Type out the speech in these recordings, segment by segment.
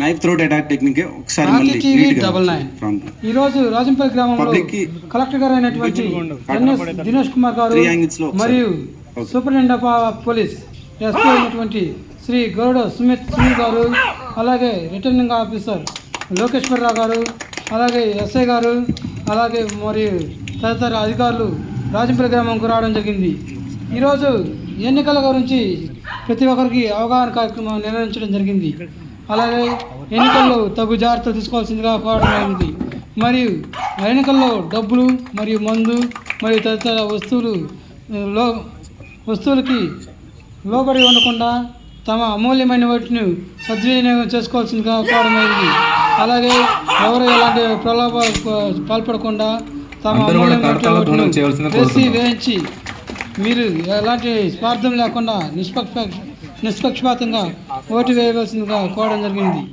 Knife throat attack technique ఒకసారి మళ్ళీ ఈ రోజు రాజంపల్లి గ్రామంలో కలెక్టర్ గారు అయినటువంటి దినేష్ కుమార్ గారు మరియు సూపరింటెండెంట్ ఆఫ్ పోలీస్ ఎస్పీ అయినటువంటి శ్రీ గౌడ సునీల్ గారు, అలాగే రిటర్నింగ్ ఆఫీసర్ లోకేశ్వరరావు గారు, అలాగే ఎస్ఐ గారు, అలాగే మరియు తదితర అధికారులు రాజంపల్లి గ్రామంకు రావడం జరిగింది. ఈరోజు ఎన్నికల గురించి ప్రతి ఒక్కరికి అవగాహన కార్యక్రమం నిర్వహించడం జరిగింది. అలాగే ఎన్నికల్లో తగు జాగ్రత్తలు తీసుకోవాల్సిందిగా కోరడం జరిగింది. మరియు ఎన్నికల్లో డబ్బులు మరియు మందు మరియు తదితర వస్తువులకి లోబడి ఉండకుండా తమ అమూల్యమైన వాటిని సద్వినియోగం చేసుకోవాల్సిందిగా కోరడం జరిగింది. అలాగే ఎవరు ఎలాంటి ప్రలోభాలకు పాల్పడకుండా తమ అమూల్యమైన వాటిని వేసి వేయించి మీరు ఎలాంటి స్వార్థం లేకుండా నిష్పక్షపాతంగా ఓటు వేయవలసిందిగా కోరడం జరిగింది.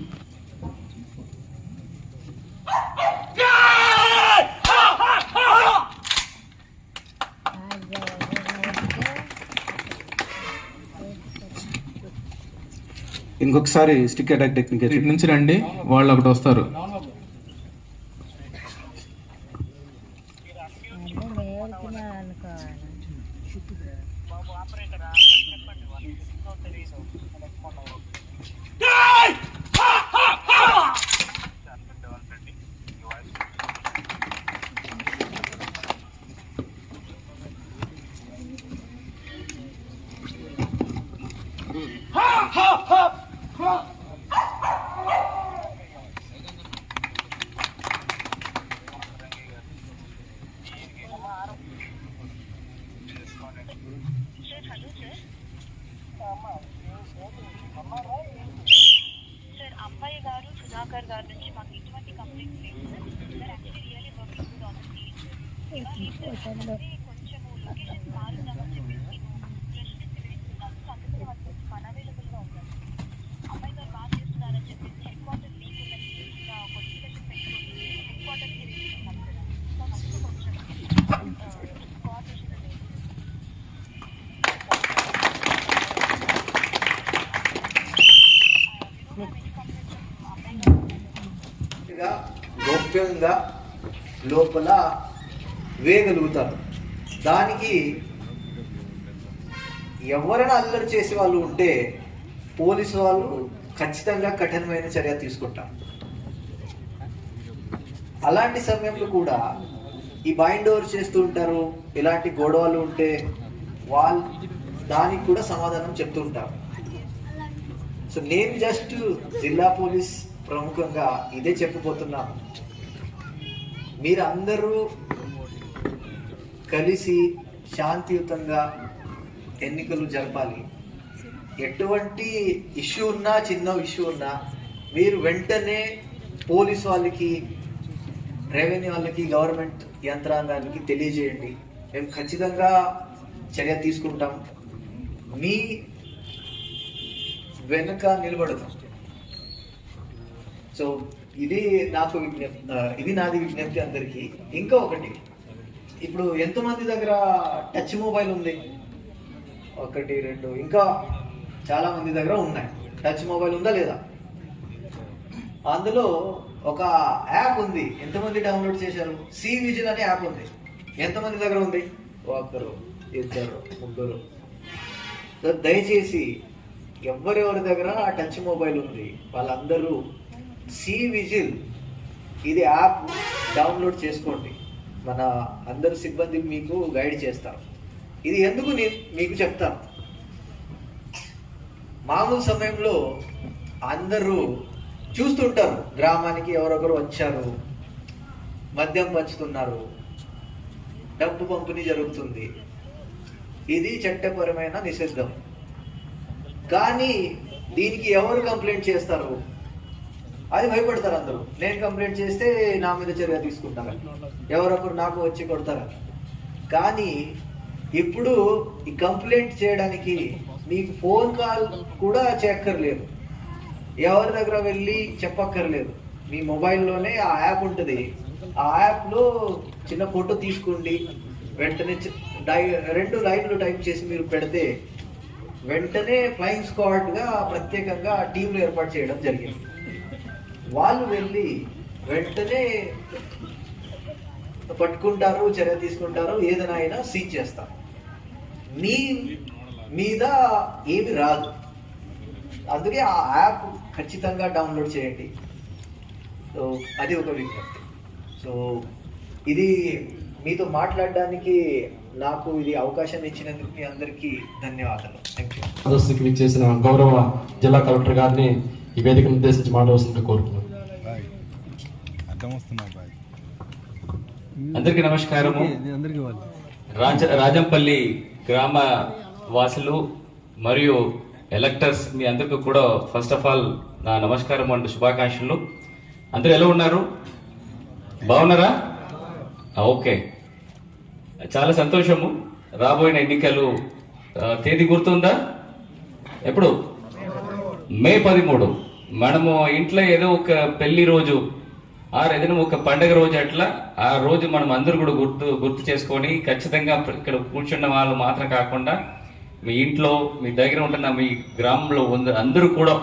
ఇంకొకసారి స్టిక్ అటాక్ టెక్నిక్ ఇటు నుంచి రండి, వాళ్ళు ఒకటి వస్తారు. అబ్బాయి గారు సుధాకర్ గారి నుంచి మాకు ఇటువంటి కంప్లైంట్ లేదు sir. Actually really working good on కొంచెం లొకేషన్ మారుద్దామని చెప్పేసి ప్రశ్నిస్తున్నాను. అందుకని వాళ్ళు కొంచెం అన్అవైలబుల్గా ఉన్నారు. అబ్బాయి గారు బాగా చేస్తున్నారని చెప్పేసి హెడ్ క్వార్టర్స్ లీక్ ఉందని ఒక డిస్కషన్ పెట్టుకొని హెడ్ క్వార్టర్స్కి వెళ్తున్నాం సార్. సో అందుకు కొంచెం కోఆర్డినేషన్ లేదు. గోప్యంగా లోపల వేయగలుగుతారు. దానికి ఎవరైనా అల్లరి చేసే వాళ్ళు ఉంటే పోలీసు వాళ్ళు ఖచ్చితంగా కఠినమైన చర్య తీసుకుంటారు. అలాంటి సమయంలో కూడా ఈ బైండ్ ఓవర్ చేస్తూ ఉంటారు. ఇలాంటి గొడవలు ఉంటే వాళ్ళు దానికి కూడా సమాధానం చెప్తూ ఉంటారు. సో నేను జస్ట్ జిల్లా పోలీస్ ప్రముఖంగా ఇదే చెప్పబోతున్నాను. మీరందరూ కలిసి శాంతియుతంగా ఎన్నికలు జరపాలి. ఎటువంటి ఇష్యూ ఉన్నా, చిన్న ఇష్యూ ఉన్నా మీరు వెంటనే పోలీస్ వాళ్ళకి, రెవెన్యూ వాళ్ళకి, గవర్నమెంట్ యంత్రాంగానికి తెలియజేయండి. మేము ఖచ్చితంగా చర్య తీసుకుంటాం. మీ వెనుక నిలబడతాం. సో ఇది నాది విజ్ఞప్తి అందరికీ. ఇంకా ఒకటి, ఇప్పుడు ఎంతమంది దగ్గర టచ్ మొబైల్ ఉంది? 1, 2, ఇంకా చాలా మంది దగ్గర ఉన్నాయి. టచ్ మొబైల్ ఉందా లేదా? అందులో ఒక యాప్ ఉంది. ఎంతమంది డౌన్లోడ్ చేశారు? సి విజిల్ అనే యాప్ ఉంది. ఎంతమంది దగ్గర ఉంది? 1, 2, 3. సో దయచేసి ఎవరెవరి దగ్గర ఆ టచ్ మొబైల్ ఉంది వాళ్ళందరూ సి విజిల్ ఇది యాప్ డౌన్లోడ్ చేసుకోండి. మన అందరు సిబ్బంది మీకు గైడ్ చేస్తారు. ఇది ఎందుకు నేను మీకు చెప్తాను. మామూలు సమయంలో అందరూ చూస్తుంటారు, గ్రామానికి ఎవరొకరు వచ్చారు, మద్యం పంచుతున్నారు, డబ్బు పంపిణీ జరుగుతుంది. ఇది చట్టపరమైన నిషిద్ధం. కానీ దీనికి ఎవరు కంప్లైంట్ చేస్తారు? అది భయపడతారు అందరూ. నేను కంప్లైంట్ చేస్తే నా మీద చర్య తీసుకుంటారు, ఎవరొకరు నాకు వచ్చి కొడతారు. కానీ ఇప్పుడు ఈ కంప్లైంట్ చేయడానికి మీకు ఫోన్ కాల్ కూడా చేయక్కర్లేదు, ఎవరి దగ్గర వెళ్ళి చెప్పక్కర్లేదు. మీ మొబైల్లోనే ఆ యాప్ ఉంటుంది. ఆ యాప్లో చిన్న ఫోటో తీసుకోండి, వెంటనే 2 లైన్లు టైప్ చేసి మీరు పెడితే వెంటనే ఫ్లయింగ్ స్క్వాడ్గా ప్రత్యేకంగా టీంలు ఏర్పాటు చేయడం జరిగింది. వాళ్ళు వెళ్ళి వెంటనే పట్టుకుంటారు, చర్య తీసుకుంటారు, ఏదైనా అయినా సీజ్ చేస్తారు. మీ మీద ఏమి రాదు. అందుకే ఆ యాప్ ఖచ్చితంగా డౌన్లోడ్ చేయండి. సో అది ఒక విజ్ఞప్తి. సో ఇది మీతో మాట్లాడడానికి నాకు ఇది అవకాశం ఇచ్చినందుకు మీ అందరికీ ధన్యవాదాలు. Thank you. సదస్సుకి విచ్చేసిన గౌరవ జిల్లా కలెక్టర్ గారిని ఈ వేదికను ఉద్దేశించి మాట్లాడాల్సిందిగా కోరుతున్నాను. అందరికీ నమస్కారము. రాజంపల్లి గ్రామ వాసులు మరియు ఎలక్టర్స్ మీ అందరికీ కూడా ఫస్ట్ ఆఫ్ ఆల్ నా నమస్కారం అండ్ శుభాకాంక్షలు. అందరూ ఎలా ఉన్నారు? బాగున్నారా? ఓకే, చాలా సంతోషము. రాబోయిన ఎన్నికలు తేదీ గుర్తుందా? ఎప్పుడు? మే 13. మనము ఇంట్లో ఏదో ఒక పెళ్లి రోజు ఏదైనా ఒక పండగ రోజు అట్లా ఆ రోజు మనం అందరూ కూడా గుర్తు చేసుకొని ఖచ్చితంగా ఇక్కడ కూర్చున్న వాళ్ళు మాత్రం కాకుండా మీ ఇంట్లో మీ దగ్గర ఉంటున్న మీ గ్రామంలో అందరూ కూడా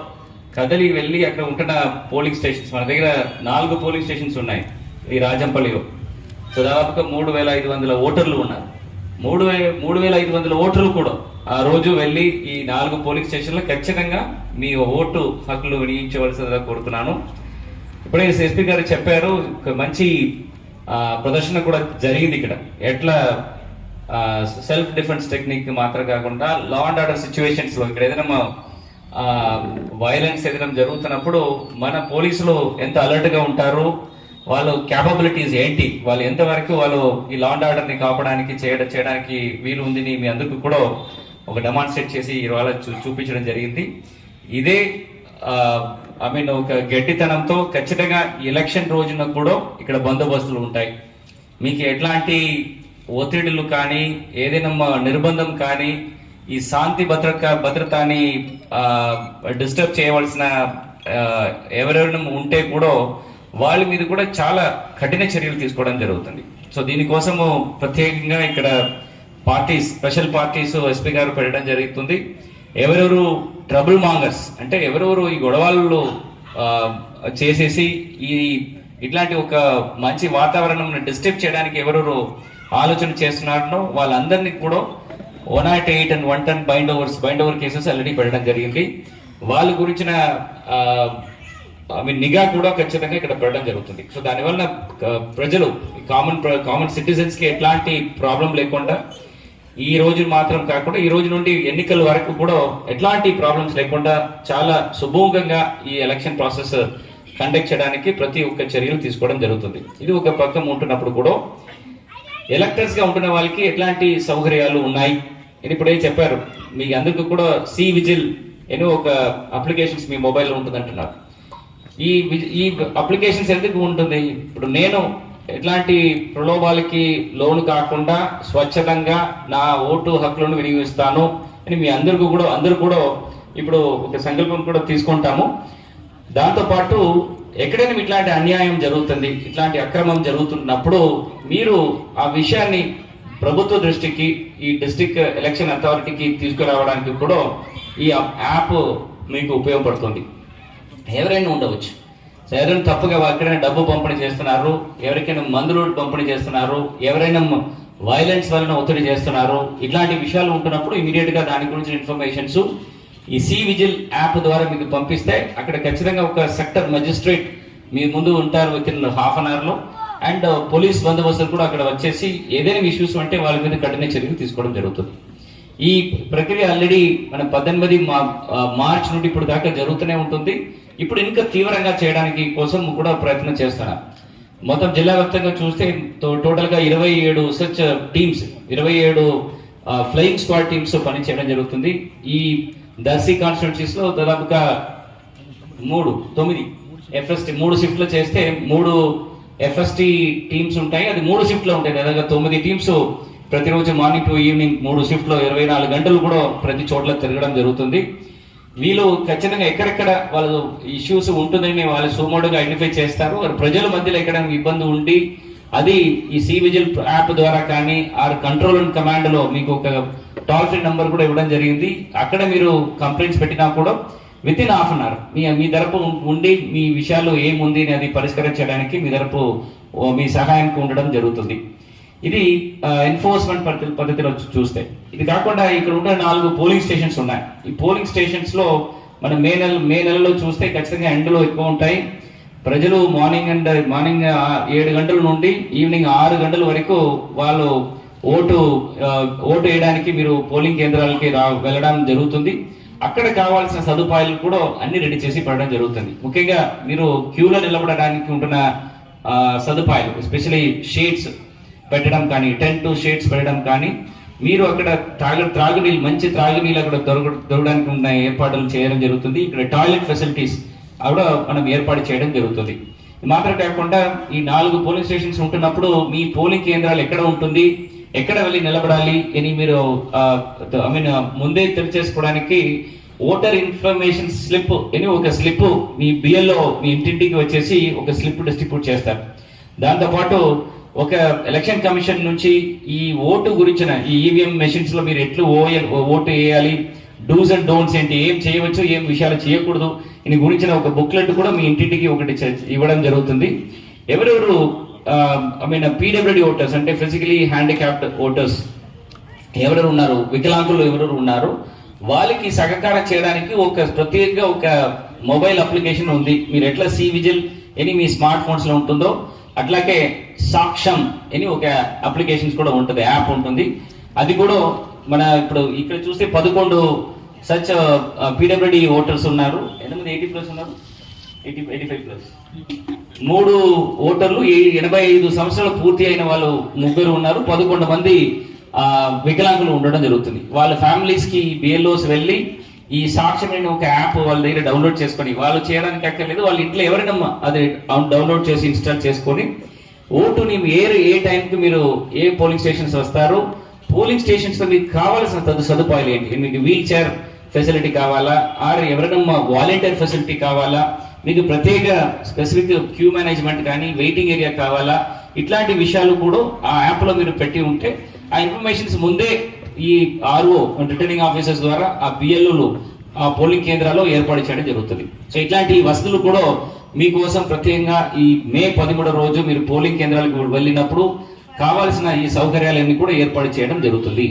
కదలి వెళ్ళి అక్కడ ఉంటున్న పోలింగ్ స్టేషన్స్, మన దగ్గర 4 పోలింగ్ స్టేషన్స్ ఉన్నాయి ఈ రాజంపల్లిలో. సో దాదాపుగా 3,500 ఓటర్లు ఉన్నారు. 3,500 ఓటర్లు కూడా ఆ రోజు వెళ్ళి ఈ 4 పోలింగ్ స్టేషన్లో ఖచ్చితంగా మీ ఓటు హక్కులు వినియోగించవలసిందిగా కోరుతున్నాను. ఇప్పుడే ఎస్పీ గారు చెప్పారు, మంచి ప్రదర్శన కూడా జరిగింది ఇక్కడ. ఎట్లా సెల్ఫ్ డిఫెన్స్ టెక్నిక్ మాత్రం కాకుండా లా అండ్ ఆర్డర్ సిచ్యువేషన్స్ లో ఇక్కడ ఏదైనా వైలెన్స్ ఏదైనా జరుగుతున్నప్పుడు మన పోలీసులు ఎంత అలర్ట్ గా ఉంటారు, వాళ్ళ క్యాపబిలిటీస్ ఏంటి, వాళ్ళు ఎంతవరకు వాళ్ళు ఈ లా అండ్ ఆర్డర్ ని కాపాడడానికి చేయడానికి వీలు ఉందని మీ అందరికీ కూడా ఒక డెమాన్స్ట్రేట్ చేసి ఇవాళ చూపించడం జరిగింది. ఇదే ఒక గట్టితనంతో ఖచ్చితంగా ఎలక్షన్ రోజున కూడా ఇక్కడ బందోబస్తులు ఉంటాయి. మీకు ఎట్లాంటి ఒత్తిడులు కానీ ఏదైనా నిర్బంధం కానీ ఈ శాంతి భద్రతని డిస్టర్బ్ చేయవలసిన ఎవరెవరైనా ఉంటే కూడా వాళ్ళ మీద కూడా చాలా కఠిన చర్యలు తీసుకోవడం జరుగుతుంది. సో దీనికోసము ప్రత్యేకంగా ఇక్కడ స్పెషల్ పార్టీస్ ఎస్పీ గారు పెట్టడం జరుగుతుంది. ఎవరెవరు ట్రబుల్ మాంగర్స్ అంటే ఎవరెవరు ఈ గొడవలు చేసేసి ఇట్లాంటి ఒక మంచి వాతావరణం డిస్టర్బ్ చేయడానికి ఎవరెవరు ఆలోచన చేస్తున్నారో వాళ్ళందరినీ కూడా 108 and 110 bind over cases already పెట్టడం జరిగింది. వాళ్ళ గురించిన నిఘా కూడా ఖచ్చితంగా ఇక్కడ పెట్టడం జరుగుతుంది. సో దానివల్ల ప్రజలు కామన్ సిటిజన్స్ కి ఎట్లాంటి ప్రాబ్లం లేకుండా ఈ రోజు మాత్రం కాకుండా ఈ రోజు నుండి ఎన్నికల వరకు కూడా ఎట్లాంటి ప్రాబ్లమ్స్ లేకుండా చాలా సుభంగా ఈ ఎలక్షన్ ప్రాసెస్ కండక్ట్ చేయడానికి ప్రతి ఒక్క చర్యలు తీసుకోవడం జరుగుతుంది. ఇది ఒక పక్కన ఉంటున్నప్పుడు కూడా ఎలక్టర్స్ గా ఉంటున్న వాళ్ళకి ఎట్లాంటి సౌకర్యాలు ఉన్నాయి అని ఇప్పుడే చెప్పారు. మీకు అందరికీ కూడా సి విజిల్ అని ఒక అప్లికేషన్స్ మీ మొబైల్లో ఉంటుంది అంటున్నారు. ఈ అప్లికేషన్స్ ఎందుకు ఉంటుంది? ఇప్పుడు నేను ఎట్లాంటి ప్రలోభాలకి లోను కాకుండా స్వచ్ఛతంగా నా ఓటు హక్కులను వినియోగిస్తాను అని మీ అందరూ కూడా ఇప్పుడు ఒక సంకల్పం కూడా తీసుకుంటాము. దాంతో పాటు ఎక్కడైనా ఇట్లాంటి అన్యాయం జరుగుతుంది, ఇట్లాంటి అక్రమం జరుగుతున్నప్పుడు మీరు ఆ విషయాన్ని ప్రభుత్వ దృష్టికి ఈ డిస్ట్రిక్ట్ ఎలక్షన్ అథారిటీకి తీసుకురావడానికి కూడా ఈ యాప్ మీకు ఉపయోగపడుతుంది. ఎవరైనా ఉండవచ్చు, ఎవరైనా తప్పుగా ఎక్కడైనా డబ్బు పంపిణీ చేస్తున్నారు, ఎవరికైనా మందులు పంపిణీ చేస్తున్నారు, ఎవరైనా వైలెన్స్ వలన ఒత్తిడి చేస్తున్నారు, ఇట్లాంటి విషయాలు ఉంటున్నప్పుడు ఇమీడియట్ గా దాని గురించి ఇన్ఫర్మేషన్స్ ఈ సి విజిల్ యాప్ ద్వారా మీకు పంపిస్తే అక్కడ ఖచ్చితంగా ఒక సెక్టర్ మెజిస్ట్రేట్ మీ ముందు ఉంటారు within half an hour లో. అండ్ పోలీస్ బందోబస్తులు కూడా అక్కడ వచ్చేసి ఏదైనా ఇష్యూస్ అంటే వాళ్ళ మీద కఠిన చర్యలు తీసుకోవడం జరుగుతుంది. ఈ ప్రక్రియ ఆల్రెడీ మన 18 మార్చ్ నుండి ఇప్పుడు దాకా జరుగుతూనే ఉంటుంది. ఇప్పుడు ఇంకా తీవ్రంగా చేయడానికి కోసం కూడా ప్రయత్నం చేస్తున్నాం. మొత్తం జిల్లా వ్యాప్తంగా చూస్తే టోటల్ గా 27 such teams, 27 flying squad teams పనిచేయడం జరుగుతుంది. ఈ దర్శి కాన్స్టిట్యున్సీస్ లో దాదాపుగా 9 ఎఫ్ఎస్టీ 3 షిఫ్ట్లు చేస్తే 3 ఎఫ్ఎస్టీ టీమ్స్ ఉంటాయి. అది 3 షిఫ్ట్లో ఉంటాయి. దాదాపుగా 9 టీమ్స్ ప్రతిరోజు మార్నింగ్ టు ఈవినింగ్ 3 షిఫ్ట్లో 24 గంటలు కూడా ప్రతి చోట్ల తిరగడం జరుగుతుంది. వీళ్ళు ఖచ్చితంగా ఎక్కడెక్కడ వాళ్ళు ఇష్యూస్ ఉంటుందని వాళ్ళు సుమోడుగా ఐడెంటిఫై చేస్తారు. ప్రజల మధ్యలో ఎక్కడ ఇబ్బంది ఉండి అది ఈ సి విజిల్ యాప్ ద్వారా కానీ ఆర్ కంట్రోల్ అండ్ కమాండ్ లో మీకు ఒక టోల్ ఫ్రీ నంబర్ కూడా ఇవ్వడం జరిగింది. అక్కడ మీరు కంప్లైంట్స్ పెట్టినా కూడా within half an hour మీ తరపు ఉండి మీ విషయాలు ఏముంది అని అది పరిష్కరించడానికి మీ తరపు మీ సహాయంకి ఉండడం జరుగుతుంది. ఇది ఎన్ఫోర్స్మెంట్ పద్ధతిలో చూస్తే. ఇది కాకుండా ఇక్కడ ఉన్న 4 పోలింగ్ స్టేషన్స్ ఉన్నాయి. ఈ పోలింగ్ స్టేషన్స్ లో మనం మే నెలలో చూస్తే ఖచ్చితంగా ఎండలో ఎక్కువ ఉంటాయి. ప్రజలు మార్నింగ్ 7 గంటల నుండి ఈవినింగ్ 6 గంటల వరకు వాళ్ళు ఓటు వేయడానికి మీరు పోలింగ్ కేంద్రాలకి వెళ్ళడం జరుగుతుంది. అక్కడ కావాల్సిన సదుపాయాలు కూడా అన్ని రెడీ చేసి పెట్టడం జరుగుతుంది. ముఖ్యంగా మీరు క్యూలో నిలబడడానికి ఉంటున్న సదుపాయాలు, ఎస్పెషలీ షేడ్స్ పెట్టడం కానీ, టెంట్ షేడ్స్ పెట్టడం కానీ, మీరు అక్కడ త్రాగునీళ్ళు మంచి త్రాగునీళ్ళు అక్కడ దొరకడానికి ఉన్న ఏర్పాట్లు చేయడం జరుగుతుంది. ఇక్కడ టాయిలెట్ ఫెసిలిటీస్ కూడా మనం ఏర్పాటు చేయడం జరుగుతుంది. మాత్రం కాకుండా ఈ 4 పోలింగ్ స్టేషన్స్ ఉంటున్నప్పుడు మీ పోలింగ్ కేంద్రాలు ఎక్కడ ఉంటుంది, ఎక్కడ వెళ్ళి నిలబడాలి అని మీరు ముందే తెలియచేసుకోవడానికి ఓటర్ ఇన్ఫర్మేషన్ స్లిప్ అని ఒక స్లిప్ మీ బిఎల్ఓ మీ ఇంటింటికి వచ్చేసి ఒక స్లిప్ డిస్ట్రిబ్యూట్ చేస్తారు. దాంతోపాటు ఒక ఎలక్షన్ కమిషన్ నుంచి ఈ ఓటు గురించిన ఈ ఈవీఎం మెషిన్స్ లో మీరు ఎట్లు ఓటు వేయాలి, డూస్ అండ్ డోంట్స్ ఏంటి, ఏం చేయవచ్చు, ఏం విషయాలు చేయకూడదు దీని గురించిన ఒక బుక్లెట్ కూడా మీ ఇంటింటికి ఒకటి ఇవ్వడం జరుగుతుంది. ఎవరెవరు పీడబ్ల్యూడి ఓటర్స్ అంటే ఫిజికలీ హ్యాండిక్యాప్డ్ ఓటర్స్ ఎవరెవరు ఉన్నారు, వికలాంగులు ఎవరెవరు ఉన్నారు, వాళ్ళకి సహకారం చేయడానికి ప్రత్యేకంగా ఒక మొబైల్ అప్లికేషన్ ఉంది. మీరు ఎట్లా సి విజిల్ అని మీ స్మార్ట్ ఫోన్స్ లో ఉంటుందో అట్లాగే సాక్ష్యం అని ఒక అప్లికేషన్స్ కూడా ఉంటుంది, యాప్ ఉంటుంది. అది కూడా మన ఇప్పుడు ఇక్కడ చూస్తే 11 సచ్ పీడబ్ల్యూడి ఓటర్స్ ఉన్నారు. ఎంతమంది 80+ ఉన్నారు? 85+. 3 ఓటర్లు 85 సంవత్సరాలు పూర్తి అయిన వాళ్ళు 3 ఉన్నారు. 11 మంది వికలాంగులు ఉండడం జరుగుతుంది. వాళ్ళ ఫ్యామిలీస్ కి బిఎల్ఓస్ వెళ్ళి ఈ సాక్ష్యం అనే ఒక యాప్ వాళ్ళ దగ్గర డౌన్లోడ్ చేసుకొని, వాళ్ళు చేయడానికి అక్కర్లేదు, వాళ్ళ ఇంట్లో ఎవరైనా అది డౌన్లోడ్ చేసి ఇన్స్టాల్ చేసుకొని ఓటుని ఏ టైంకి మీరు ఏ పోలింగ్ స్టేషన్స్ వస్తారు, పోలింగ్ స్టేషన్స్ లో మీకు కావాల్సిన సదుపాయాలు ఏంటి, మీకు వీల్ చైర్ ఫెసిలిటీ కావాలా, ఆర్ ఎవరైనా వాలంటీర్ ఫెసిలిటీ కావాలా, మీకు ప్రత్యేక స్పెసిఫిక్ క్యూ మేనేజ్మెంట్ కానీ వెయిటింగ్ ఏరియా కావాలా, ఇట్లాంటి విషయాలు కూడా ఆ యాప్ లో మీరు పెట్టి ఉంటే ఆ ఇన్ఫర్మేషన్స్ ముందే ఈ ఆర్ఓ రిటర్నింగ్ ఆఫీసర్స్ ద్వారా ఆ బిఎల్ఓలు ఆ పోలింగ్ కేంద్రాల్లో ఏర్పాటు చేయడం జరుగుతుంది. సో ఇట్లాంటి వసతులు కూడా మీకోసం ప్రత్యేకంగా ఈ మే 13 రోజు మీరు పోలింగ్ కేంద్రాలకు వెళ్ళినప్పుడు కావాల్సిన ఈ సౌకర్యాలన్నీ కూడా ఏర్పాటు చేయడం జరుగుతుంది.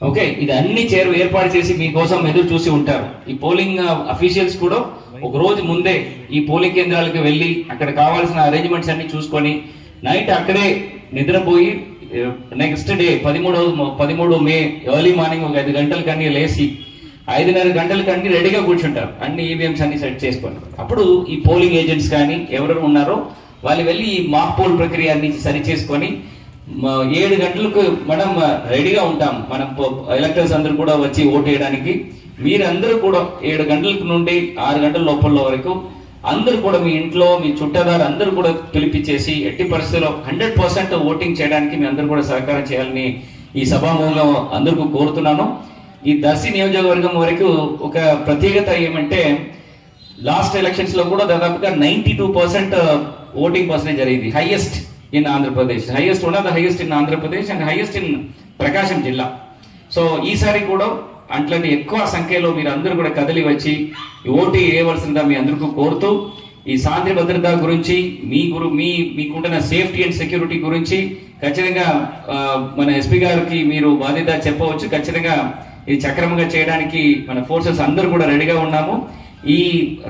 ఓకే, ఇది అన్ని ఏర్పాటు చేసి మీకోసం ఎదురు చూసి ఉంటారు. ఈ పోలింగ్ అఫీషియల్స్ కూడా ఒక రోజు ముందే ఈ పోలింగ్ కేంద్రాలకు వెళ్ళి అక్కడ కావాల్సిన అరేంజ్మెంట్స్ అన్ని చూసుకొని నైట్ అక్కడే నిద్రపోయి నెక్స్ట్ డే 13 మే ఎర్లీ మార్నింగ్ ఒక 5 గంటలకన్నీ లేచి 5:30 గంటలకన్నీ రెడీగా కూర్చుంటారు, అన్ని ఈవీఎంస్ అన్ని సెట్ చేసుకొని. అప్పుడు ఈ పోలింగ్ ఏజెంట్స్ కానీ ఎవరెవరు ఉన్నారో వాళ్ళు వెళ్ళి ఈ మాక్ పోల్ ప్రక్రియ అన్ని సరి చేసుకొని 7 గంటలకు మనం రెడీగా ఉంటాం. మనం ఎలక్టర్స్ అందరూ కూడా వచ్చి ఓటు వేయడానికి. మీరందరూ కూడా 7 గంటల నుండి 6 గంటల లోపల వరకు అందరూ కూడా మీ ఇంట్లో మీ చుట్టాదారు అందరూ కూడా పిలిపించేసి ఎట్టి పరిస్థితుల్లో 100% ఓటింగ్ చేయడానికి మీ అందరూ కూడా సహకారం చేయాలని ఈ సభాముఖంగా అందరికీ కోరుతున్నాను. ఈ దర్శి నియోజకవర్గం వరకు ఒక ప్రత్యేకత ఏమంటే లాస్ట్ ఎలక్షన్స్ లో కూడా దాదాపుగా 92% ఓటింగ్ పర్సెంటేజ్ జరిగింది. Highest in Andhra Pradesh, highest one of the highest in Andhra Pradesh and highest in Prakasam జిల్లా. సో ఈసారి కూడా అట్లాంటి ఎక్కువ సంఖ్యలో మీరు అందరూ కూడా కదిలి వచ్చి ఓటు వేయవలసిందిగా మీ అందరికీ కోరుతూ ఈ శాంతి భద్రత గురించి మీకుంటున్న సేఫ్టీ అండ్ సెక్యూరిటీ గురించి ఖచ్చితంగా మన ఎస్పీ గారికి మీరు బాధ్యత చెప్పవచ్చు. ఖచ్చితంగా ఇది సక్రమంగా చేయడానికి మన ఫోర్సెస్ అందరూ కూడా రెడీగా ఉన్నాము. ఈ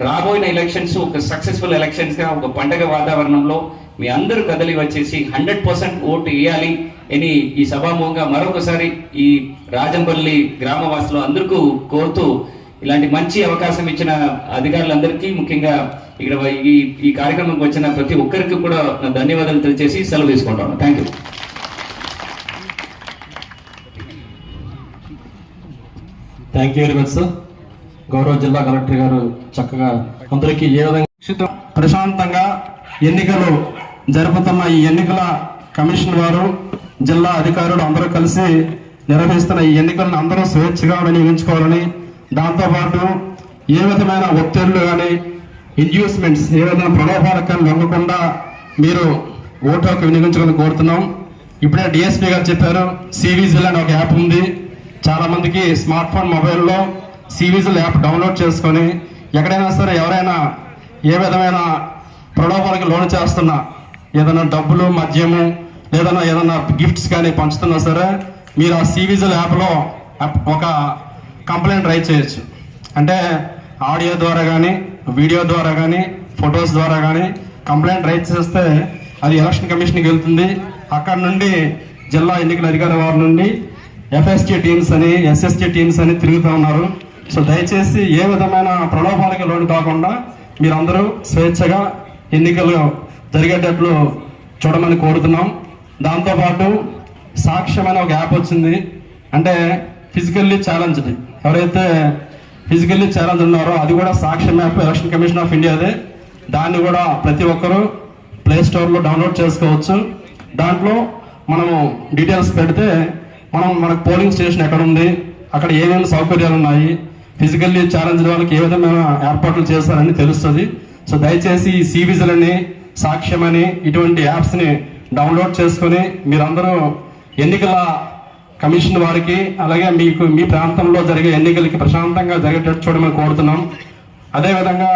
రాబోయిన ఎలక్షన్స్ ఒక సక్సెస్ఫుల్ ఎలక్షన్స్ గా ఒక పండగ వాతావరణంలో మీ అందరూ కదలి వచ్చేసి 100% ఓటు వేయాలి అని ఈ సభాముఖంగా మరొకసారి ఈ రాజంపల్లి గ్రామవాసులు అందరికీ కోరుతూ ఇలాంటి మంచి అవకాశం ఇచ్చిన అధికారులందరికీ, ముఖ్యంగా ఇక్కడ ఈ కార్యక్రమంకి వచ్చిన ప్రతి ఒక్కరికి కూడా నా ధన్యవాదాలు తెలియజేసి సెలవు తీసుకుంటాను. Thank you. Thank you very much sir. గౌరవ జిల్లా కలెక్టర్ గారు చక్కగా అందరికీ ఏ విధంగా ప్రశాంతంగా ఎన్నికలు జరుపుతున్న ఈ ఎన్నికల కమిషన్ వారు జిల్లా అధికారులు అందరూ కలిసి నిర్వహిస్తున్న ఈ ఎన్నికలను అందరూ స్వేచ్ఛగా వినియోగించుకోవాలని, దాంతోపాటు ఏ విధమైన ఒత్తిళ్లు కానీ ఇండ్యూస్మెంట్స్ ఏ విధమైన ప్రలోభాలకు కానీ లొంగకుండా మీరు ఓటు హక్కు వినియోగించాలని కోరుతున్నాం. ఇప్పుడే డిఎస్పీ గారు చెప్పారు, సివిజిల్ అనే ఒక యాప్ ఉంది. చాలా మందికి స్మార్ట్ ఫోన్ మొబైల్లో సివిజిల్ యాప్ డౌన్లోడ్ చేసుకొని ఎక్కడైనా సరే ఎవరైనా ఏ విధమైన ప్రలోభాలకు లోను చేస్తున్నా, ఏదైనా డబ్బులు, మద్యము, ఏదైనా గిఫ్ట్స్ కానీ పంచుతున్నా సరే మీరు ఆ సివిజిల్ యాప్లో ఒక కంప్లైంట్ రైజ్ చేయొచ్చు. అంటే ఆడియో ద్వారా కానీ, వీడియో ద్వారా కానీ, ఫొటోస్ ద్వారా కానీ కంప్లైంట్ రైజ్ చేస్తే అది ఎలక్షన్ కమిషన్కి వెళ్తుంది. అక్కడ నుండి జిల్లా ఎన్నికల అధికారి వారి నుండి FST టీమ్స్ అని, SST టీమ్స్ అని తిరుగుతూ ఉన్నారు. సో దయచేసి ఏ విధమైన ప్రలోభాలకి లోను కాకుండా మీరందరూ స్వేచ్ఛగా ఎన్నికలు జరిగేటట్లు చూడమని కోరుతున్నాం. దాంతోపాటు సాక్ష్యం అనే ఒక యాప్ వచ్చింది. అంటే ఫిజికల్లీ ఛాలెంజ్డ్, ఎవరైతే ఫిజికల్లీ ఛాలెంజ్ ఉన్నారో అది కూడా సాక్ష్యం యాప్ ఎలక్షన్ కమిషన్ ఆఫ్ ఇండియాదే. దాన్ని కూడా ప్రతి ఒక్కరూ ప్లే స్టోర్లో డౌన్లోడ్ చేసుకోవచ్చు. దాంట్లో మనము డీటెయిల్స్ పెడితే మనకు పోలింగ్ స్టేషన్ ఎక్కడ ఉంది, అక్కడ ఏమేమి సౌకర్యాలు ఉన్నాయి, ఫిజికల్లీ ఛాలెంజ్ వాళ్ళకి ఏ విధమైన ఏర్పాట్లు చేస్తారని తెలుస్తుంది. సో దయచేసి ఈ సివిజిల్ అని, సాక్ష్యం అని ఇటువంటి యాప్స్ని డౌన్లోడ్ చేసుకొని మీరందరూ ఎన్నికల కమిషన్ వారికి, అలాగే మీ ప్రాంతంలో జరిగే ఎన్నికలకి ప్రశాంతంగా జరిగేటట్టు చూడమని కోరుతున్నాం. అదేవిధంగా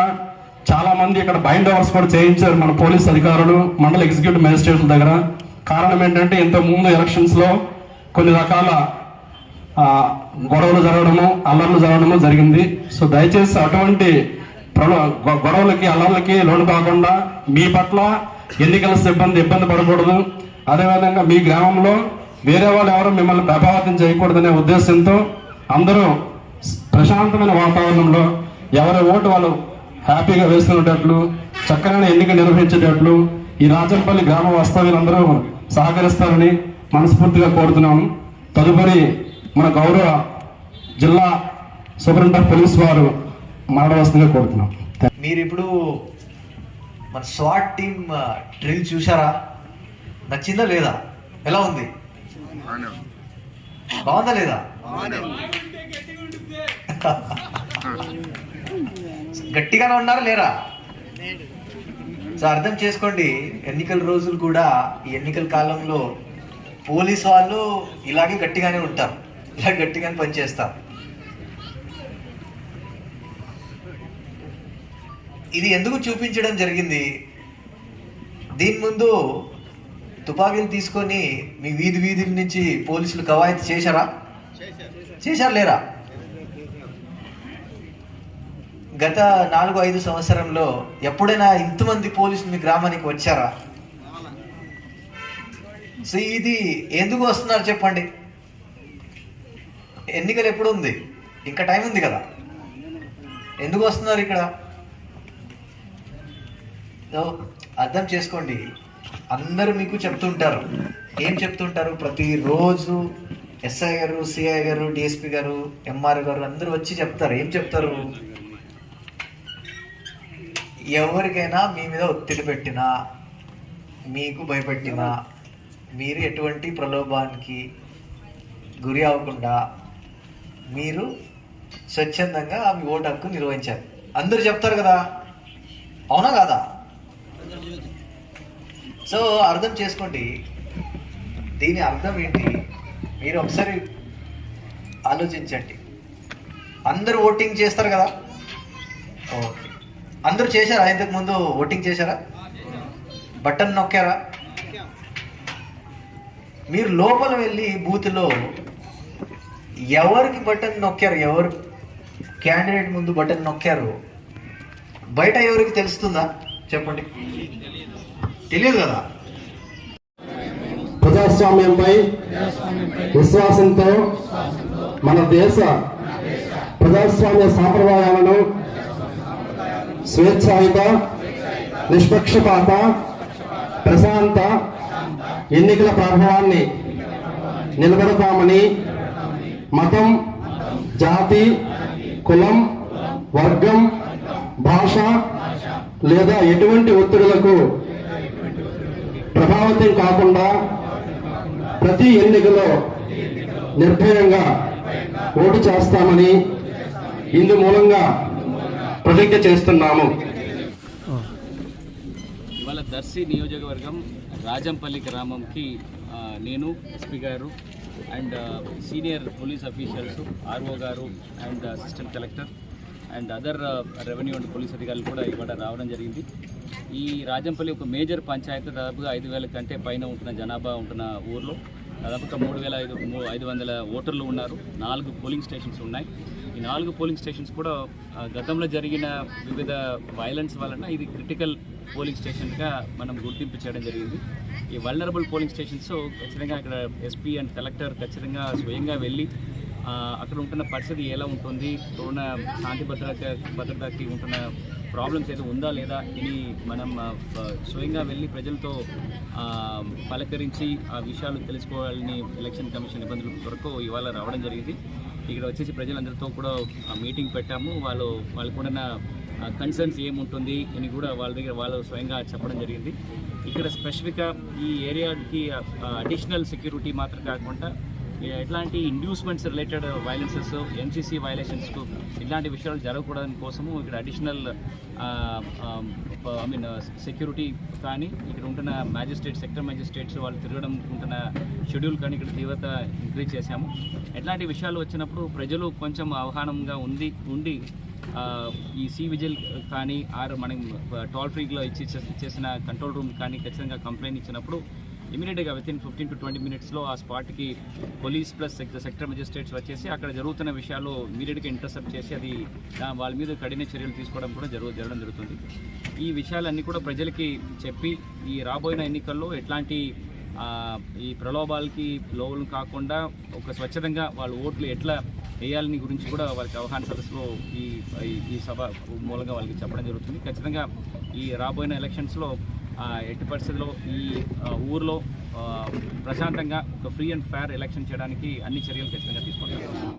చాలామంది ఇక్కడ బైండ్ ఓవర్స్ కూడా చేయించారు మన పోలీస్ అధికారులు, మండల ఎగ్జిక్యూటివ్ మేజిస్ట్రేట్ల దగ్గర. కారణం ఏంటంటే ఇంతకుముందు ఎలక్షన్స్లో కొన్ని రకాల గొడవలు జరగడము, అల్లర్లు జరగడము జరిగింది. సో దయచేసి అటువంటి గొడవలకి, అల్లర్లకి లోను కాకుండా మీ పట్ల ఎన్నికల సిబ్బంది ఇబ్బంది పడకూడదు. అదేవిధంగా మీ గ్రామంలో వేరే వాళ్ళు ఎవరు మిమ్మల్ని ప్రభావితం చేయకూడదనే ఉద్దేశంతో అందరూ ప్రశాంతమైన వాతావరణంలో ఎవరి ఓటు వాళ్ళు హ్యాపీగా వేసుకునేటట్లు, చక్కనైన ఎన్నిక నిర్వహించేటట్లు ఈ రాజంపల్లి గ్రామ వాస్తవ్యులందరూ సహకరిస్తారని మనస్ఫూర్తిగా కోరుతున్నాము. తదుపరి మన గౌరవ జిల్లా సూపరింటెండెంట్ ఆఫ్ పోలీస్ వారు మాట్లాడవలసిందిగా కోరుతున్నాం. మీరు ఇప్పుడు మన స్వాట్ టీమ్ డ్రిల్ చూసారా? నచ్చిందా లేదా? ఎలా ఉంది? బాగుందా లేదా? గట్టిగానే ఉన్నారా లేరా? సో అర్థం చేసుకోండి, ఎన్నికల రోజులు కూడా, ఈ ఎన్నికల కాలంలో పోలీస్ వాళ్ళు ఇలాగే గట్టిగానే ఉంటారు, ఇలా గట్టిగానే పనిచేస్తారు. ఇది ఎందుకు చూపించడం జరిగింది? దీని ముందు తుపాకీలు తీసుకొని మీ వీధుల నుంచి పోలీసులు కవాయతు చేశారా లేరా? గత 4-5 సంవత్సరంలో ఎప్పుడైనా ఇంతమంది పోలీసులు మీ గ్రామానికి వచ్చారా? సో ఇది ఎందుకు వస్తున్నారు చెప్పండి? ఎన్నికలు ఎప్పుడు ఉంది? ఇంకా టైం ఉంది కదా. ఎందుకు వస్తున్నారు ఇక్కడ? అర్థం చేసుకోండి. అందరూ మీకు చెప్తుంటారు. ఏం చెప్తుంటారు? ప్రతిరోజు SI గారు, CI గారు, DSP గారు, MR గారు అందరూ వచ్చి చెప్తారు. ఏం చెప్తారు? ఎవరికైనా మీ మీద ఒత్తిడి పెట్టినా, మీకు భయపెట్టినా, మీరు ఎటువంటి ప్రలోభానికి గురి అవ్వకుండా మీరు స్వచ్ఛందంగా మీ ఓటు హక్కు నిర్వహించాలి. అందరూ చెప్తారు కదా, అవునా కాదా? సో అర్థం చేసుకోండి. దీని అర్థం ఏంటి? మీరు ఒకసారి ఆలోచించండి. అందరూ ఓటింగ్ చేస్తారు కదా, ఓకే. అందరూ చేశారా? ఇంతకు ముందు ఓటింగ్ చేశారా? బటన్ నొక్కారా? మీరు లోపల వెళ్ళి బూత్లో ఎవరికి బటన్ నొక్కారు, ఎవరు క్యాండిడేట్ ముందు బటన్ నొక్కారు, బయట ఎవరికి తెలుస్తుందా చెప్పండి? తెలియదు కదా. ప్రజాస్వామ్యంపై విశ్వాసంతో మన దేశ ప్రజాస్వామ్య సాంప్రదాయాలను స్వేచ్ఛాయుత, నిష్పక్షపాత, ప్రశాంత ఎన్నికల ప్రభావాన్ని నిలబెడతామని మతం, జాతి, కులం, వర్గం, భాష లేదా ఎటువంటి ఒత్తిడులకు ప్రభావితం కాకుండా ప్రతి ఎన్నికలో నిర్భయంగా ఓటు చేస్తామని ఇందు మూలంగా ప్రతిజ్ఞ చేస్తున్నాము. ఇవాళ దర్శి నియోజకవర్గం రాజంపల్లి గ్రామంకి నేను, SP గారు, and senior police officials, RO గారు and assistant collector and other revenue and police అధికారులు కూడా ఇవాళ రావడం జరిగింది. ఈ రాజంపల్లి ఒక మేజర్ పంచాయతీ, దాదాపుగా 5,000 కంటే పైన ఉంటున్న జనాభా ఉంటున్న ఊర్లో దాదాపుగా 3,500 ఓటర్లు ఉన్నారు. 4 పోలింగ్ స్టేషన్స్ ఉన్నాయి. ఈ 4 పోలింగ్ స్టేషన్స్ కూడా గతంలో జరిగిన వివిధ వైలెన్స్ వలన ఇది క్రిటికల్ పోలింగ్ స్టేషన్గా మనం గుర్తింపు చేయడం జరిగింది. ఈ వల్నరబుల్ పోలింగ్ స్టేషన్స్ ఖచ్చితంగా ఇక్కడ ఎస్పీ అండ్ కలెక్టర్ ఖచ్చితంగా స్వయంగా వెళ్ళి అక్కడ ఉంటున్న పరిస్థితి ఎలా ఉంటుంది, ఉన్న శాంతి భద్రతకి ఉంటున్న ప్రాబ్లమ్స్ ఏదో ఉందా లేదా అని మనం స్వయంగా వెళ్ళి ప్రజలతో పలకరించి ఆ విషయాలు తెలుసుకోవాలని ఎలక్షన్ కమిషన్ నిబంధనల కొరకు ఇవాళ రావడం జరిగింది. ఇక్కడ వచ్చేసి ప్రజలందరితో కూడా మీటింగ్ పెట్టాము. వాళ్ళకున్న కన్సర్న్స్ ఏముంటుంది అని కూడా వాళ్ళ దగ్గర వాళ్ళు స్వయంగా చెప్పడం జరిగింది. ఇక్కడ స్పెసిఫిక్గా ఈ ఏరియాకి అడిషనల్ సెక్యూరిటీ మాత్రం కాకుండా ఎట్లాంటి ఇండ్యూస్మెంట్స్ రిలేటెడ్ వైలెన్సెస్, ఎంసీసీ వైలేషన్స్కు ఇలాంటి విషయాలు జరగకూడదని కోసము ఇక్కడ అడిషనల్ సెక్యూరిటీ కానీ ఇక్కడ ఉంటున్న సెక్టర్ మ్యాజిస్ట్రేట్స్ వాళ్ళు తిరగడం ఉంటున్న షెడ్యూల్ కానీ ఇక్కడ తీవ్రత ఇంక్రీజ్ చేశాము. ఎట్లాంటి విషయాలు వచ్చినప్పుడు ప్రజలు కొంచెం అవగాహనగా ఉండి ఈ సి విజిల్ కానీ మనం టోల్ ఫ్రీలో ఇచ్చేసిన కంట్రోల్ రూమ్ కానీ ఖచ్చితంగా కంప్లైంట్ ఇచ్చినప్పుడు ఇమీడియట్గా వితిన్ 15 to 20 minutesలో ఆ స్పాట్కి పోలీస్ ప్లస్ సెక్టర్ మెజిస్ట్రేట్స్ వచ్చేసి అక్కడ జరుగుతున్న విషయాలు ఇమీడియట్గా ఇంటర్సెప్ట్ చేసి అది వాళ్ళ మీద కఠిన చర్యలు తీసుకోవడం కూడా జరగడం జరుగుతుంది. ఈ విషయాలన్నీ కూడా ప్రజలకి చెప్పి ఈ రాబోయిన ఎన్నికల్లో ఎట్లాంటి ఈ ప్రలోభాలకి లోబలు కాకుండా ఒక స్వచ్ఛందంగా వాళ్ళ ఓట్లు ఎట్లా వేయాలని గురించి కూడా వాళ్ళకి అవగాహన సదస్సులో ఈ సభ మూలంగా వాళ్ళకి చెప్పడం జరుగుతుంది. ఖచ్చితంగా ఈ రాబోయిన ఎలక్షన్స్లో ఎట్టి పరిస్థితుల్లో ఈ ఊర్లో ప్రశాంతంగా ఒక ఫ్రీ అండ్ ఫేర్ ఎలక్షన్ చేయడానికి అన్ని చర్యలు ఖచ్చితంగా తీసుకుంటారు.